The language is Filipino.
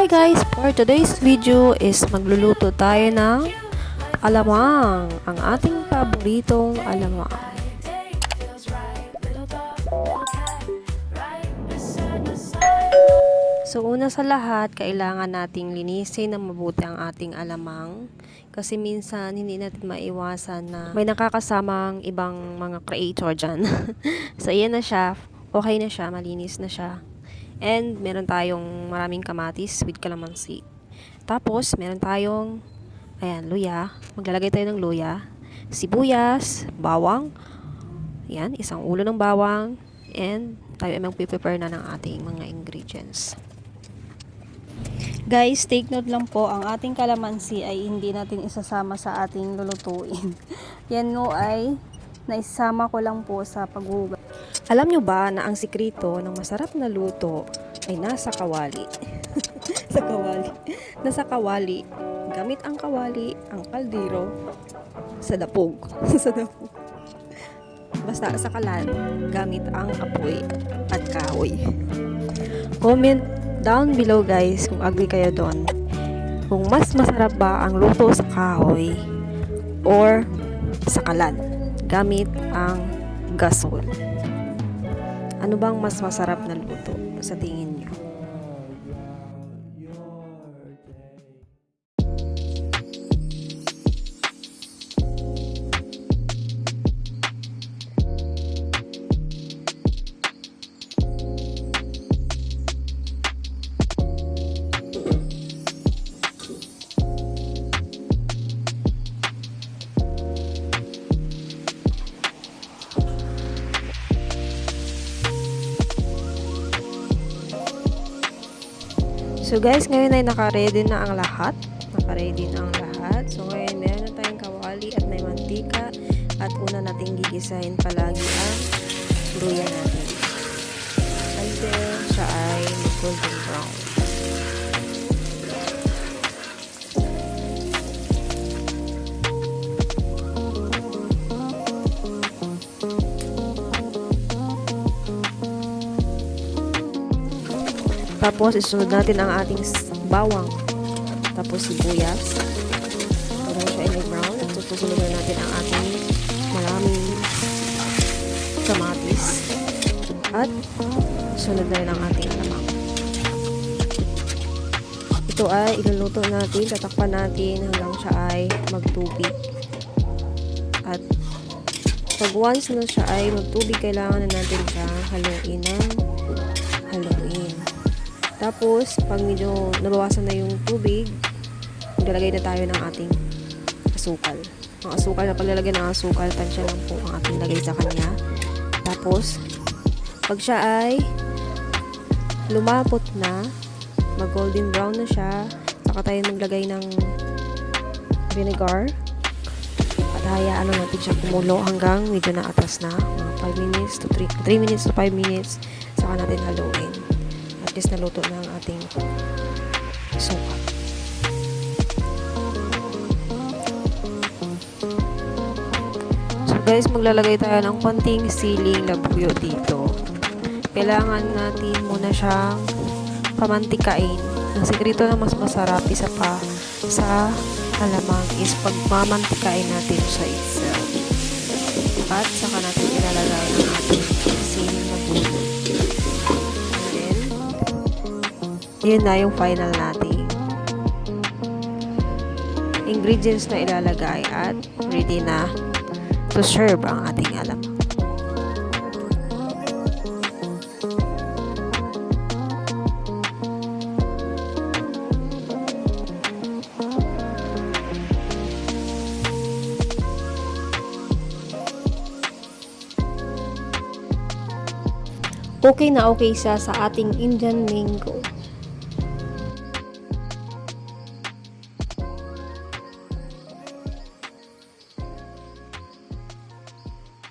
Hi guys! For today's video is magluluto tayo ng alamang, ang ating paboritong alamang. So una sa lahat, kailangan nating linisin ng mabuti ang ating alamang kasi minsan hindi natin maiwasan na may nakakasamang ibang mga creator dyan. So yan na siya, okay na siya, malinis na siya. And meron tayong maraming kamatis with kalamansi. Tapos meron tayong luya. Maglalagay tayo ng luya, sibuyas, bawang. Yan, isang ulo ng bawang. And tayo ay magpe-prepare na ng ating mga ingredients. Guys, take note lang po, ang ating kalamansi ay hindi natin isasama sa ating lulutuin. Yan no ay naisama ko lang po sa paghugas. Alam nyo ba na ang sikreto ng masarap na luto ay nasa kawali? Sa kawali. Nasa kawali. Gamit ang kawali, ang kaldero, sa dapog. Sa dapog. Basta sa kalan, gamit ang apoy at kahoy. Comment down below guys kung agree kayo doon. Kung mas masarap ba ang luto sa kahoy or sa kalan, gamit ang gasol. Ano bang mas masarap na luto sa tingin nyo? So guys, ngayon ay naka-ready na ang lahat. Naka-ready na ang lahat. So ngayon meron na tayong kawali at may mantika. At una nating gigisahin palagi ang luya natin. Until siya ay golden brown. Tapos, isunod natin ang ating bawang. Tapos, sibuyas. Hanggang siya ay brown. At susunod natin ang ating maraming kamatis. At, sunod na rin ang ating alamang. Ito ay iluluto natin, tatakpan natin hanggang siya ay magtubig. At, pag once na siya ay magtubig, kailangan na natin siya haluin ng haluin. Tapos, pag medyo nabawasan na yung tubig, maglalagay na tayo ng ating asukal. Ang asukal, na paglalagay ng asukal, tansya lang po ang ating lagay sa kanya. Tapos, pag siya ay lumapot na, mag-golden brown na siya, saka tayo maglagay ng vinegar. At hayaan natin siya kumulo hanggang medyo naatas na. Mga 5 minutes to 3 minutes to 5 minutes, saka natin haluin. At least naluto na ang ating suka. So guys, maglalagay tayo ng konting siling labuyo dito. Kailangan natin muna siyang pamantikain. Ang sikreto na mas masarap isa pa sa alamang is pagmamantikain natin siya itself. At saka natin ilalagay ang ating siling labuyo. Yun na yung final natin ingredients na ilalagay at ready na to serve ang ating alamang. Okay na okay siya sa ating Indian mango.